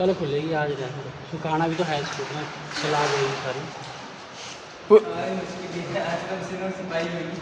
कल खुलेगी, आज रहने दो। सुखाना भी तो है स्कूल में, सलाह देगी सारी। आज कम से कम सफाई होगी।